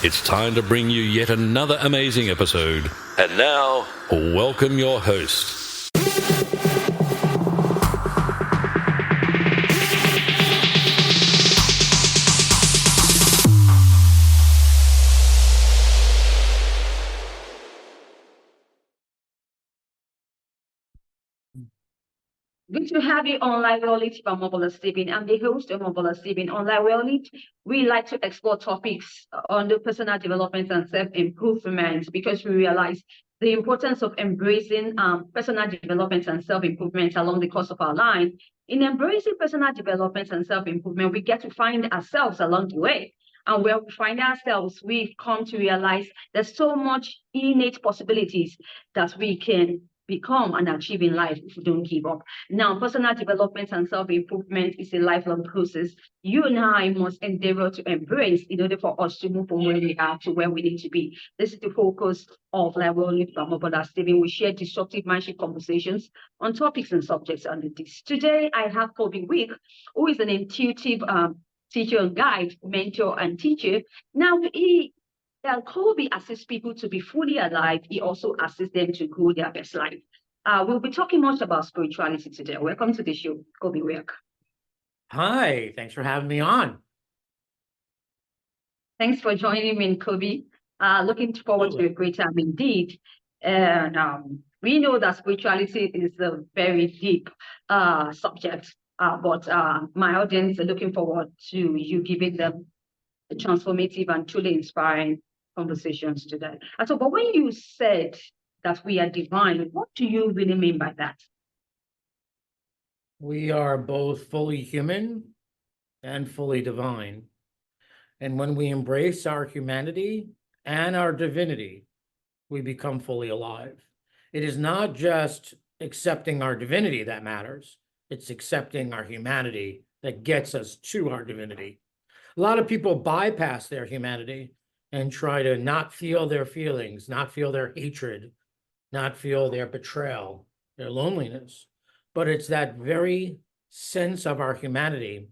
It's time to bring you yet another amazing episode. And now, welcome your host. Good to have you on Live Reality from Omobola Stephen. I'm the host of Omobola Stephen. On Live Reality, we like to explore topics on the personal development and self-improvement because we realize the importance of embracing personal development and self-improvement along the course of our life. In embracing personal development and self-improvement, we get to find ourselves along the way. And where we find ourselves, we've come to realize there's so much innate possibilities that we can become and achieve in life if we don't give up. Now, personal development and self-improvement is a lifelong process. You and I must endeavor to embrace in order for us to move from where we are to where we need to be. This is the focus of Level from Omobola Stephen. We share disruptive mindship conversations on topics and subjects under this. Today, I have Colby Wilk, who is an intuitive teacher and guide, mentor and teacher. Now, Colby assists people to be fully alive. He also assists them to grow their best life. We'll be talking much about spirituality today. Welcome to the show, Colby Wilk. Hi, thanks for having me on. Thanks for joining me, Colby. Looking forward to a great time indeed. And we know that spirituality is a very deep subject, but my audience are looking forward to you giving them a transformative and truly inspiring conversations today. So, but when you said that we are divine, what do you really mean by that? We are both fully human and fully divine. And when we embrace our humanity and our divinity, we become fully alive. It is not just accepting our divinity that matters. It's accepting our humanity that gets us to our divinity. A lot of people bypass their humanity and try to not feel their feelings, not feel their hatred, not feel their betrayal, their loneliness. But it's that very sense of our humanity,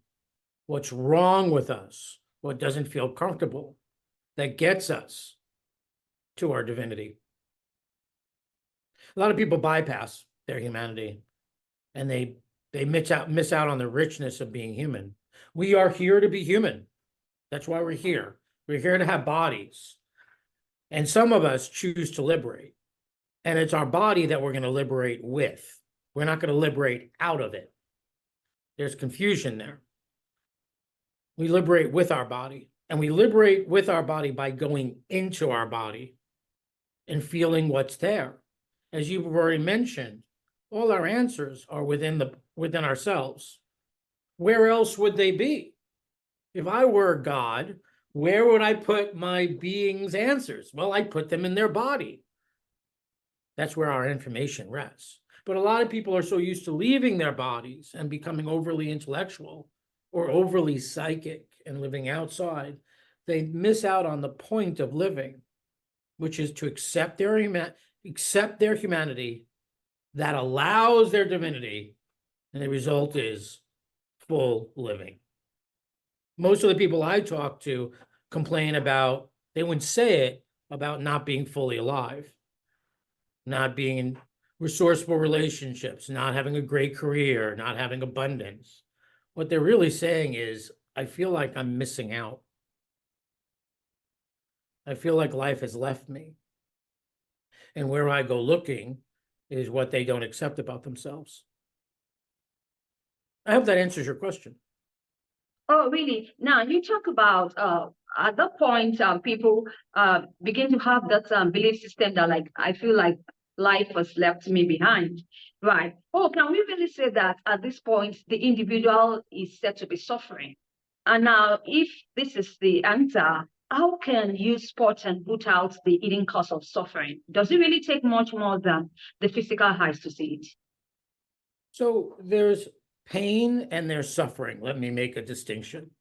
what's wrong with us, what doesn't feel comfortable, that gets us to our divinity. A lot of people bypass their humanity and they miss out on the richness of being human. We are here to be human. That's why we're here. We're here to have bodies. And some of us choose to liberate. And it's our body that we're going to liberate with. We're not going to liberate out of it. There's confusion there. We liberate with our body. And we liberate with our body by going into our body and feeling what's there. As you've already mentioned, all our answers are within ourselves. Where else would they be? If I were God, where would I put my being's answers? Well, I'd put them in their body. That's where our information rests. But a lot of people are so used to leaving their bodies and becoming overly intellectual or overly psychic and living outside, they miss out on the point of living, which is to accept their humanity that allows their divinity, and the result is full living. Most of the people I talk to complain about, they wouldn't say it, about not being fully alive, not being in resourceful relationships, not having a great career, not having abundance. What they're really saying is, I feel like I'm missing out. I feel like life has left me. And where I go looking is what they don't accept about themselves. I hope that answers your question. Oh, really? Now, you talk about at that point, people begin to have that belief system that, like, I feel like life has left me behind, right? Oh, can we really say that at this point, the individual is said to be suffering? And now, if this is the answer, how can you spot and put out the hidden cause of suffering? Does it really take much more than the physical eyes to see it? So there's pain and there's suffering. Let me make a distinction.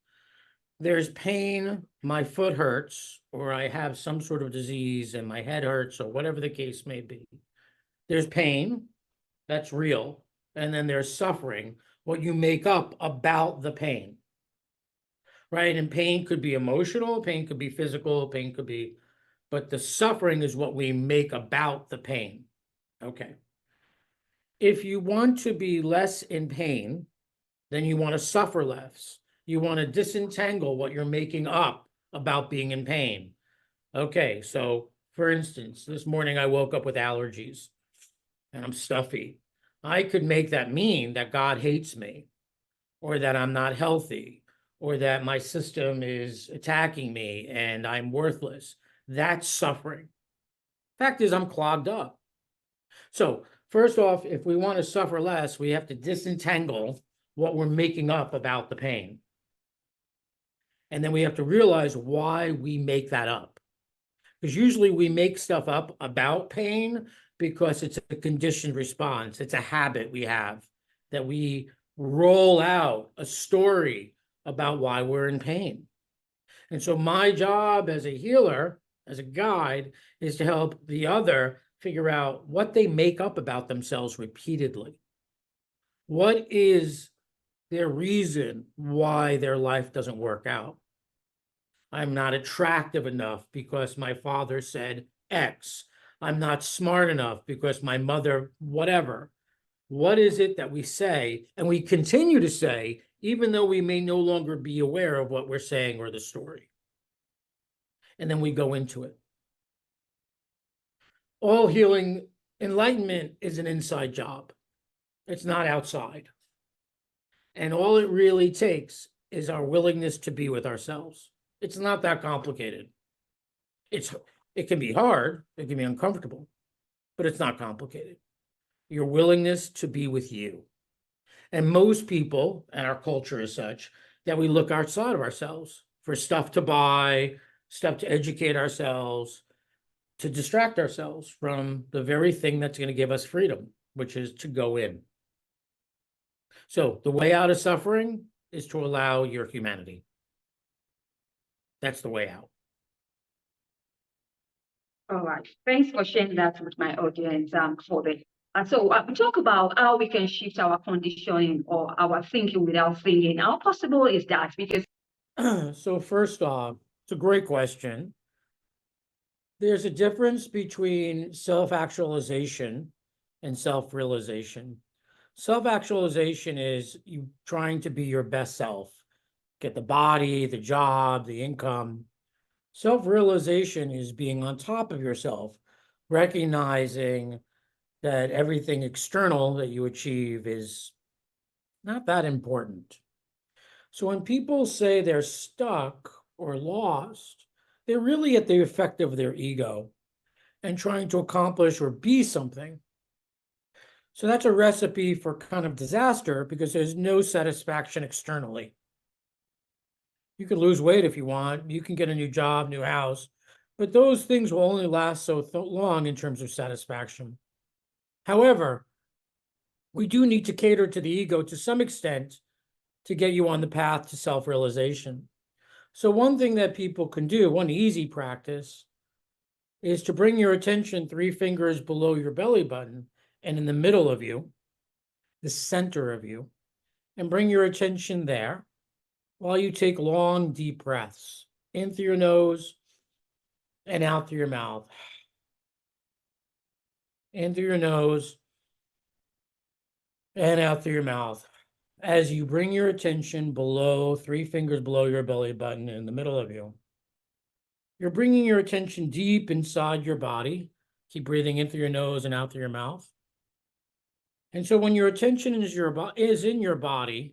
There's pain, my foot hurts, or I have some sort of disease and my head hurts, or whatever the case may be. There's pain, that's real. And then there's suffering, what you make up about the pain. right? And pain could be emotional, pain could be physical, pain could be, but the suffering is what we make about the pain. Okay. If you want to be less in pain, then you want to suffer less. You want to disentangle what you're making up about being in pain. Okay, so for instance, this morning I woke up with allergies and I'm stuffy. I could make that mean that God hates me, or that I'm not healthy, or that my system is attacking me and I'm worthless. That's suffering. Fact is, I'm clogged up. So, first off, if we want to suffer less, we have to disentangle what we're making up about the pain. And then we have to realize why we make that up. Because usually we make stuff up about pain because it's a conditioned response. It's a habit we have that we roll out a story about why we're in pain. And so my job as a healer, as a guide, is to help the other figure out what they make up about themselves repeatedly. What is their reason why their life doesn't work out? I'm not attractive enough because my father said X. I'm not smart enough because my mother, whatever. What is it that we say and we continue to say, even though we may no longer be aware of what we're saying or the story? And then we go into it. All healing, enlightenment is an inside job. It's not outside. And all it really takes is our willingness to be with ourselves. It's not that complicated. It can be hard, it can be uncomfortable, but it's not complicated. Your willingness to be with you. And most people, and our culture is such, that we look outside of ourselves for stuff to buy, stuff to educate ourselves, to distract ourselves from the very thing that's going to give us freedom, which is to go in. So the way out of suffering is to allow your humanity. That's the way out. All right. Thanks for sharing that with my audience, Colby. So we talk about how we can shift our conditioning or our thinking without thinking. How possible is that? Because So first off, it's a great question. There's a difference between self-actualization and self-realization. Self-actualization is you trying to be your best self, get the body, the job, the income. Self-realization is being on top of yourself, recognizing that everything external that you achieve is not that important. So when people say they're stuck or lost, they're really at the effect of their ego and trying to accomplish or be something. So that's a recipe for kind of disaster because there's no satisfaction externally. You can lose weight if you want, you can get a new job, new house, but those things will only last so long in terms of satisfaction. However, we do need to cater to the ego to some extent to get you on the path to self-realization. So one thing that people can do, one easy practice, is to bring your attention 3 fingers below your belly button and in the middle of you, the center of you, and bring your attention there while you take long, deep breaths in through your nose and out through your mouth. In through your nose and out through your mouth. As you bring your attention below, 3 fingers below your belly button in the middle of you, you're bringing your attention deep inside your body. Keep breathing in through your nose and out through your mouth. And so when your attention is in your body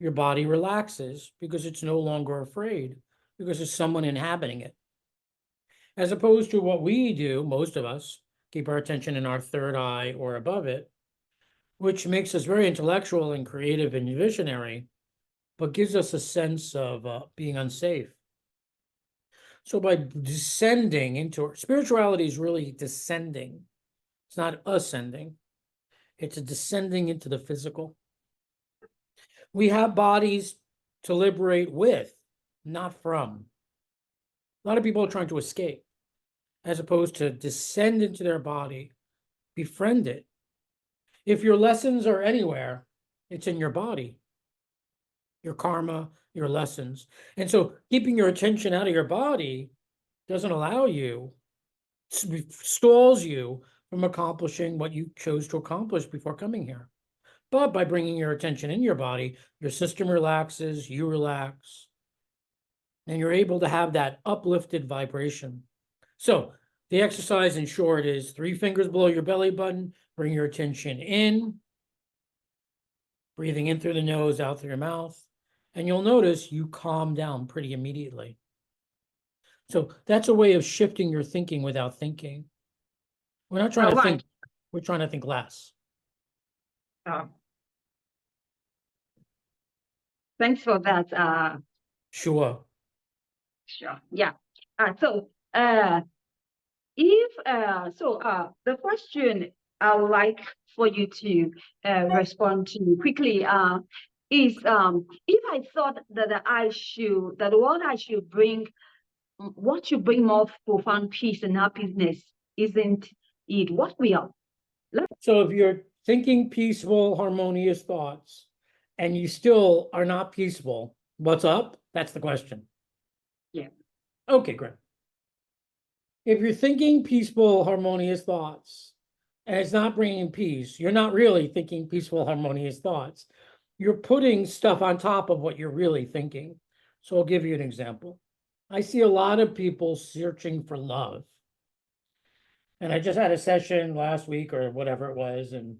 relaxes because it's no longer afraid, because there's someone inhabiting it. As opposed to what we do, most of us, keep our attention in our third eye or above it, which makes us very intellectual and creative and visionary, but gives us a sense of being unsafe. So by descending into spirituality is really descending. It's not ascending. It's a descending into the physical. We have bodies to liberate with, not from. A lot of people are trying to escape, as opposed to descend into their body, befriend it. If your lessons are anywhere, it's in your body. your karma, your lessons. And so keeping your attention out of your body doesn't allow you, stalls you from accomplishing what you chose to accomplish before coming here. But by bringing your attention in your body, your system relaxes, you relax, and you're able to have that uplifted vibration. So the exercise in short is 3 fingers below your belly button, bring your attention in, breathing in through the nose, out through your mouth, and you'll notice you calm down pretty immediately. So that's a way of shifting your thinking without thinking. We're not trying to think, we're trying to think less. Thanks for that. Sure. Sure. Yeah. The question I would like for you to respond to quickly is if I thought that the world I should bring, what should bring more profound peace and happiness, isn't it what we are? So if you're thinking peaceful, harmonious thoughts, and you still are not peaceful, what's up? That's the question. Yeah. Okay, great. If you're thinking peaceful, harmonious thoughts, and it's not bringing peace, you're not really thinking peaceful, harmonious thoughts. You're putting stuff on top of what you're really thinking. So I'll give you an example. I see a lot of people searching for love. And I just had a session last week or whatever it was, and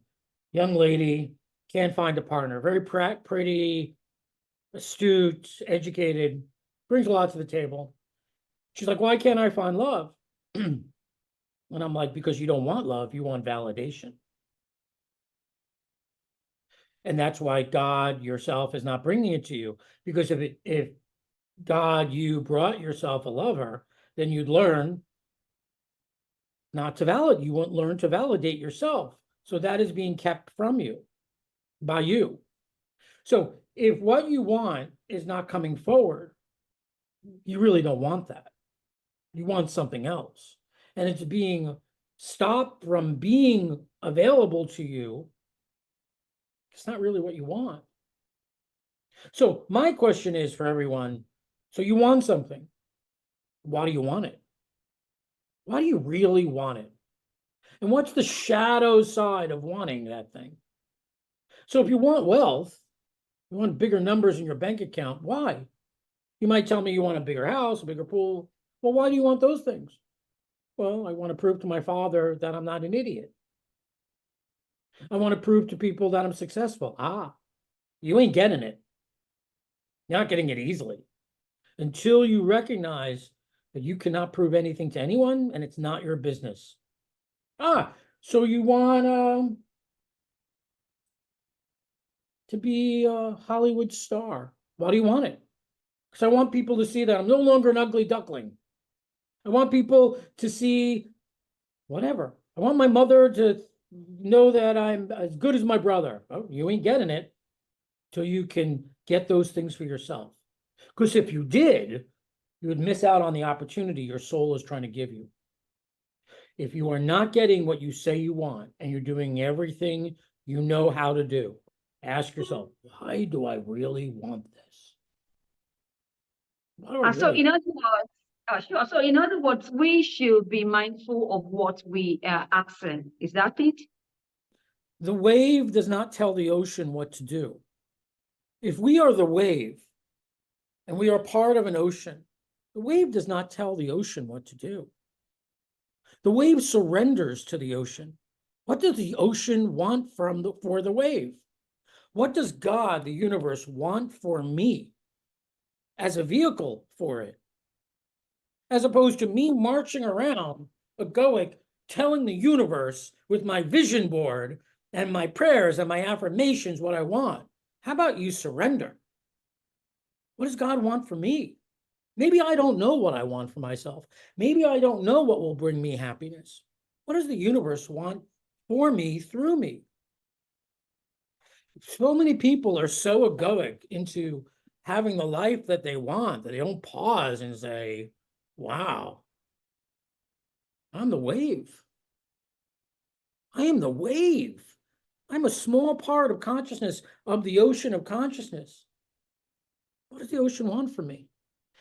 young lady can't find a partner, very pretty, astute, educated, brings a lot to the table. She's like, why can't I find love? And I'm like, because you don't want love, you want validation. And that's why God yourself is not bringing it to you. Because if God, you brought yourself a lover, then you'd learn not to validate. You won't learn to validate yourself. So that is being kept from you by you. So if what you want is not coming forward, you really don't want that. You want something else. And it's being stopped from being available to you. It's not really what you want. So my question is for everyone, so you want something. Why do you want it? Why do you really want it? And what's the shadow side of wanting that thing? So if you want wealth, you want bigger numbers in your bank account, why? You might tell me you want a bigger house, a bigger pool. Well, why do you want those things? Well, I want to prove to my father that I'm not an idiot. I want to prove to people that I'm successful. You ain't getting it. You're not getting it easily. Until you recognize that you cannot prove anything to anyone and it's not your business. So you want to be a Hollywood star. Why do you want it? Because I want people to see that I'm no longer an ugly duckling. I want people to see whatever. I want my mother to know that I'm as good as my brother. Oh, you ain't getting it till you can get those things for yourself. Because if you did, you would miss out on the opportunity your soul is trying to give you. If you are not getting what you say you want and you're doing everything you know how to do, ask yourself, why do I really want this? So in other words, sure. So in other words, we should be mindful of what we are asking. Is that it? The wave does not tell the ocean what to do. If we are the wave and we are part of an ocean, the wave does not tell the ocean what to do. The wave surrenders to the ocean. What does the ocean want for the wave? What does God, the universe, want for me as a vehicle for it? As opposed to me marching around, egoic, telling the universe with my vision board and my prayers and my affirmations what I want. How about you surrender? What does God want for me? Maybe I don't know what I want for myself. Maybe I don't know what will bring me happiness. What does the universe want for me through me? So many people are so egoic into having the life that they want that they don't pause and say, wow, I'm the wave. I am the wave. I'm a small part of consciousness, of the ocean of consciousness. What does the ocean want from me?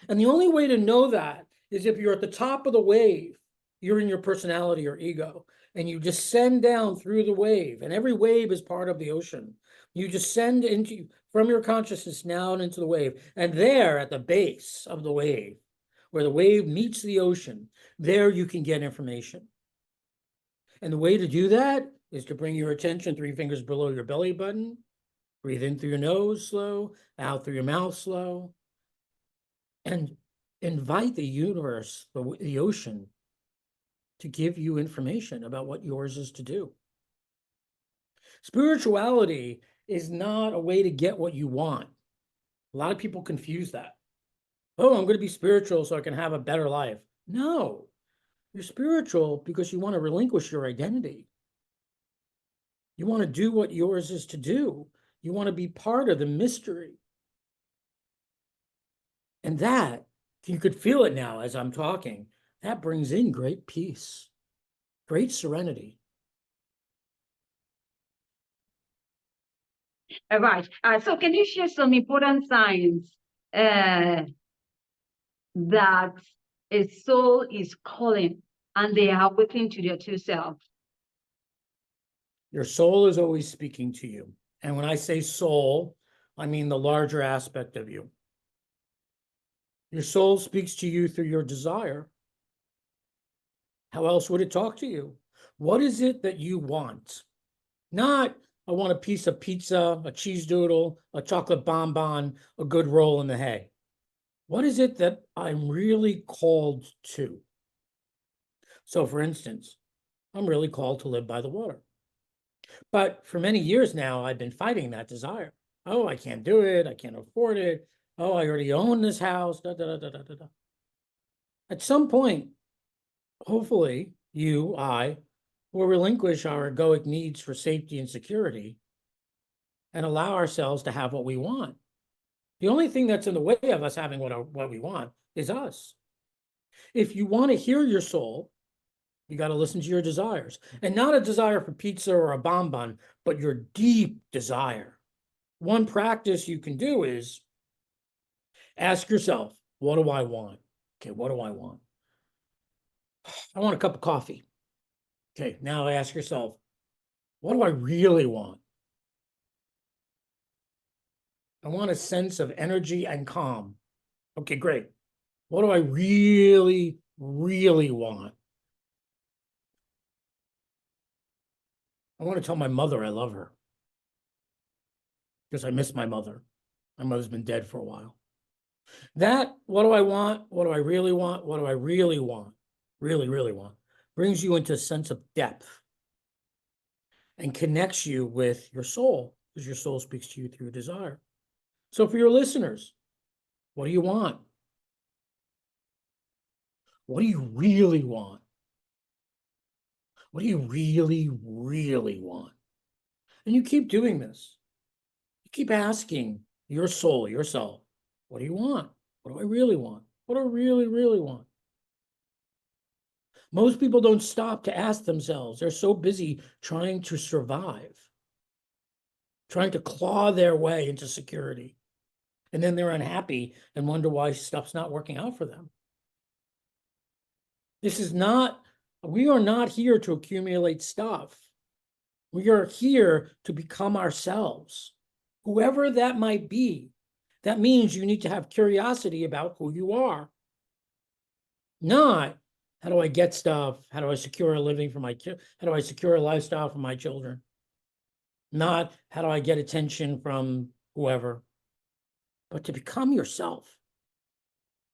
And the only way to know that is if you're at the top of the wave, you're in your personality or ego, and you descend down through the wave, and every wave is part of the ocean. You descend into from your consciousness down into the wave, and there at the base of the wave, where the wave meets the ocean, there you can get information. And the way to do that is to bring your attention 3 fingers below your belly button, breathe in through your nose slow, out through your mouth slow, and invite the universe, the ocean, to give you information about what yours is to do. Spirituality is not a way to get what you want. A lot of people confuse that. Oh, I'm going to be spiritual so I can have a better life. No, you're spiritual because you want to relinquish your identity. You want to do what yours is to do. You want to be part of the mystery. And that, you could feel it now as I'm talking, that brings in great peace, great serenity. All right. So can you share some important signs that a soul is calling and they are awakening to their true self? Your soul is always speaking to you. And when I say soul, I mean the larger aspect of you. Your soul speaks to you through your desire. How else would it talk to you? What is it that you want? Not, I want a piece of pizza, a cheese doodle, a chocolate bonbon, a good roll in the hay. What is it that I'm really called to? So, for instance, I'm really called to live by the water. But for many years now, I've been fighting that desire. Oh, I can't do it. I can't afford it. Oh, I already own this house. Da, da, da, da, da, da. At some point, hopefully, I will relinquish our egoic needs for safety and security and allow ourselves to have what we want. The only thing that's in the way of us having what we want is us. If you want to hear your soul, you got to listen to your desires, and not a desire for pizza or a bonbon, but your deep desire. One practice you can do is ask yourself, what do I want? Okay, what do I want? I want a cup of coffee. Okay, now ask yourself, what do I really want? I want a sense of energy and calm. Okay, great. What do I really, really want? I want to tell my mother I love her because I miss my mother. My mother's been dead for a while. That, what do I want? What do I really want? What do I really want? Really, really want, brings you into a sense of depth and connects you with your soul, because your soul speaks to you through desire. So for your listeners, what do you want? What do you really want? What do you really, really want? And you keep doing this. You keep asking your soul, yourself, what do you want? What do I really want? What do I really, really want? Most people don't stop to ask themselves. They're so busy trying to survive, trying to claw their way into security. And then they're unhappy and wonder why stuff's not working out for them. We are not here to accumulate stuff. We are here to become ourselves, whoever that might be. That means you need to have curiosity about who you are. Not, how do I get stuff? How do I secure a living for my kids? How do I secure a lifestyle for my children? Not, how do I get attention from whoever? But to become yourself.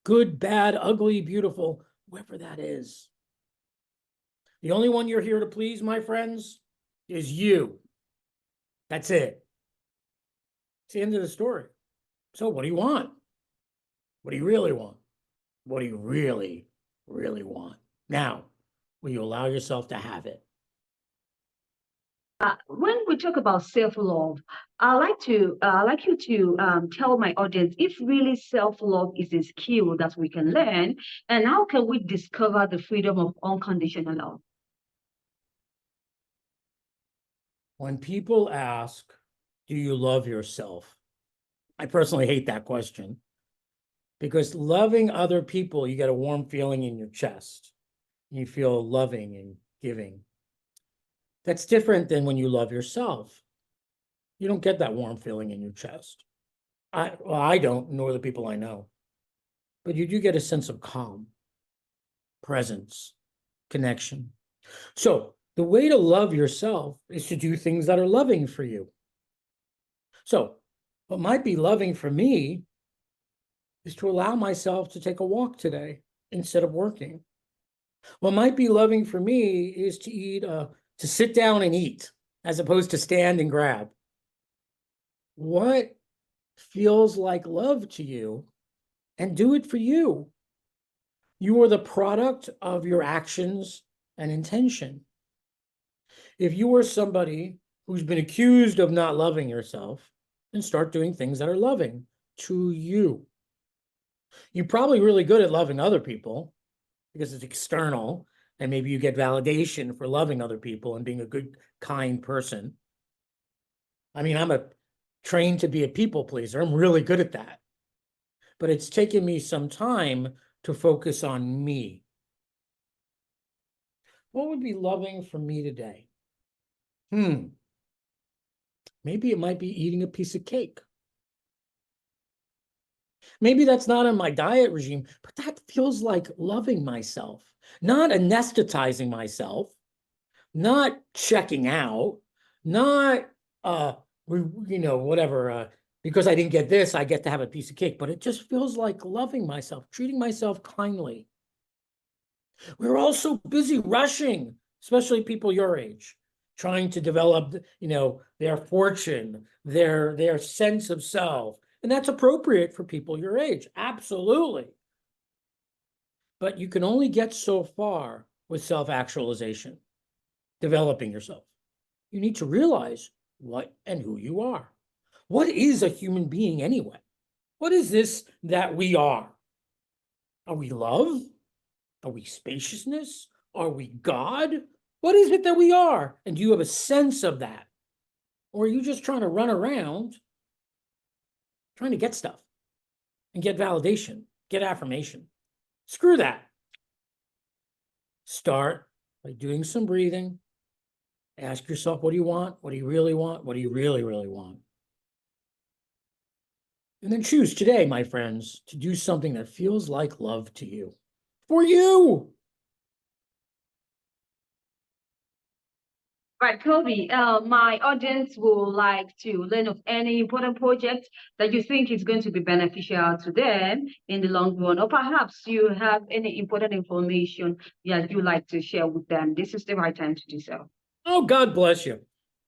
Good, bad, ugly, beautiful, whoever that is. The only one you're here to please, my friends, is you. That's it. It's the end of the story. So what do you want? What do you really want? What do you really, really want? Now, will you allow yourself to have it? When we talk about self-love, I like you to tell my audience if really self-love is a skill that we can learn, and how can we discover the freedom of unconditional love? When people ask, do you love yourself? I personally hate that question Because loving other people, you get a warm feeling in your chest. You feel loving and giving. That's different than when you love yourself. You don't get that warm feeling in your chest. I don't, nor the people I know. But you do get a sense of calm, presence, connection. So the way to love yourself is to do things that are loving for you. So what might be loving for me is to allow myself to take a walk today instead of working. What might be loving for me is to eat, to sit down and eat as opposed to stand and grab. What feels like love to you, and do it for you. You are the product of your actions and intention. If you are somebody who's been accused of not loving yourself, then start doing things that are loving to you. You're probably really good at loving other people because it's external, and maybe you get validation for loving other people and being a good, kind person. I mean, I'm trained to be a people pleaser. I'm really good at that. But it's taken me some time to focus on me. What would be loving for me today? Maybe it might be eating a piece of cake. Maybe that's not in my diet regime, but that feels like loving myself, not anesthetizing myself, not checking out, not, whatever, because I didn't get this, I get to have a piece of cake, but it just feels like loving myself, treating myself kindly. We're all so busy rushing, especially people your age, trying to develop, their fortune, their sense of self. And that's appropriate for people your age. Absolutely. But you can only get so far with self-actualization, developing yourself. You need to realize what and who you are. What is a human being anyway? What is this that we are? Are we love? Are we spaciousness? Are we God? What is it that we are? And do you have a sense of that? Or are you just trying to run around trying to get stuff and get validation, get affirmation? Screw that. Start by doing some breathing. Ask yourself, what do you want? What do you really want? What do you really, really want? And then choose today, my friends, to do something that feels like love to you. For you. Right, Colby, my audience will like to learn of any important project that you think is going to be beneficial to them in the long run, or perhaps you have any important information that you like to share with them. This is the right time to do so. Oh, God bless you.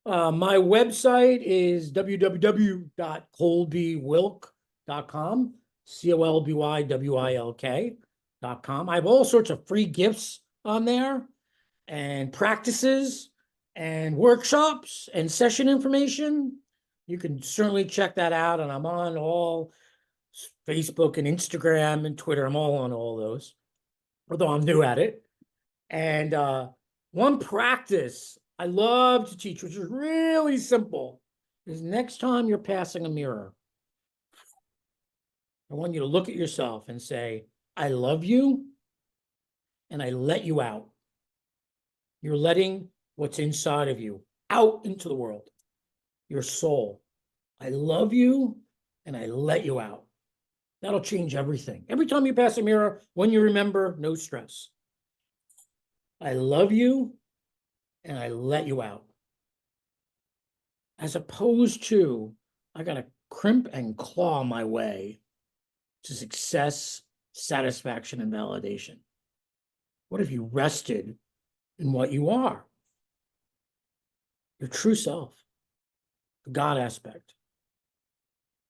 My website is www.colbywilk.com, COLBYWILK.com. I have all sorts of free gifts on there, and practices and workshops and session information. You can certainly check that out. And I'm on all Facebook and Instagram and Twitter. I'm all on all those, although I'm new at it. And one practice I love to teach, which is really simple, is next time you're passing a mirror, I want you to look at yourself and say, I love you, and I let you out. You're letting what's inside of you out into the world, your soul. I love you, and I let you out. That'll change everything. Every time you pass a mirror, when you remember, no stress. I love you, and I let you out. As opposed to, I got to crimp and claw my way to success, satisfaction, and validation. What if you rested in what you are? Your true self, the God aspect,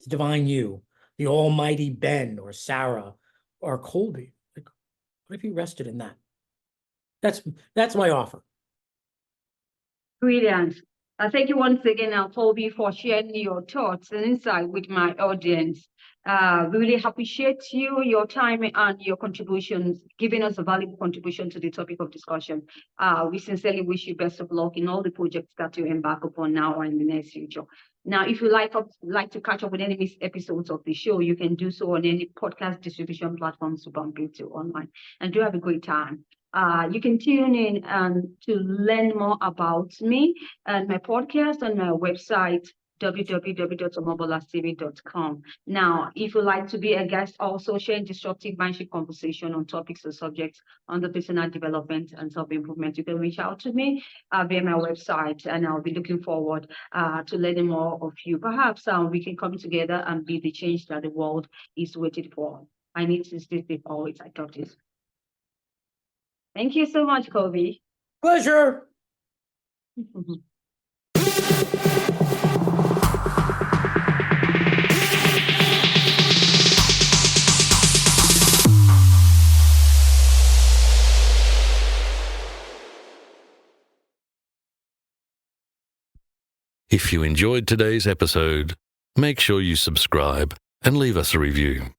the divine you, the almighty Ben or Sarah or Colby. Like, what if you rested in that? That's my offer. Brilliant. Thank you once again, Colby, for sharing your thoughts and insight with my audience. We really appreciate you, your time, and your contributions, giving us a valuable contribution to the topic of discussion. We sincerely wish you best of luck in all the projects that you embark upon now or in the near future. Now, if you like to catch up with any missed episodes of the show, you can do so on any podcast distribution platforms to bump into online, and do have a great time. You can tune in to learn more about me and my podcast on my website, www.omobolastv.com. Now, if you'd like to be a guest, also sharing disruptive mindship conversation on topics or subjects under personal development and self-improvement, you can reach out to me via my website, and I'll be looking forward to learning more of you. Perhaps we can come together and be the change that the world is waiting for. I need to sleep before I talk this. Thank you so much, Colby. Pleasure. If you enjoyed today's episode, make sure you subscribe and leave us a review.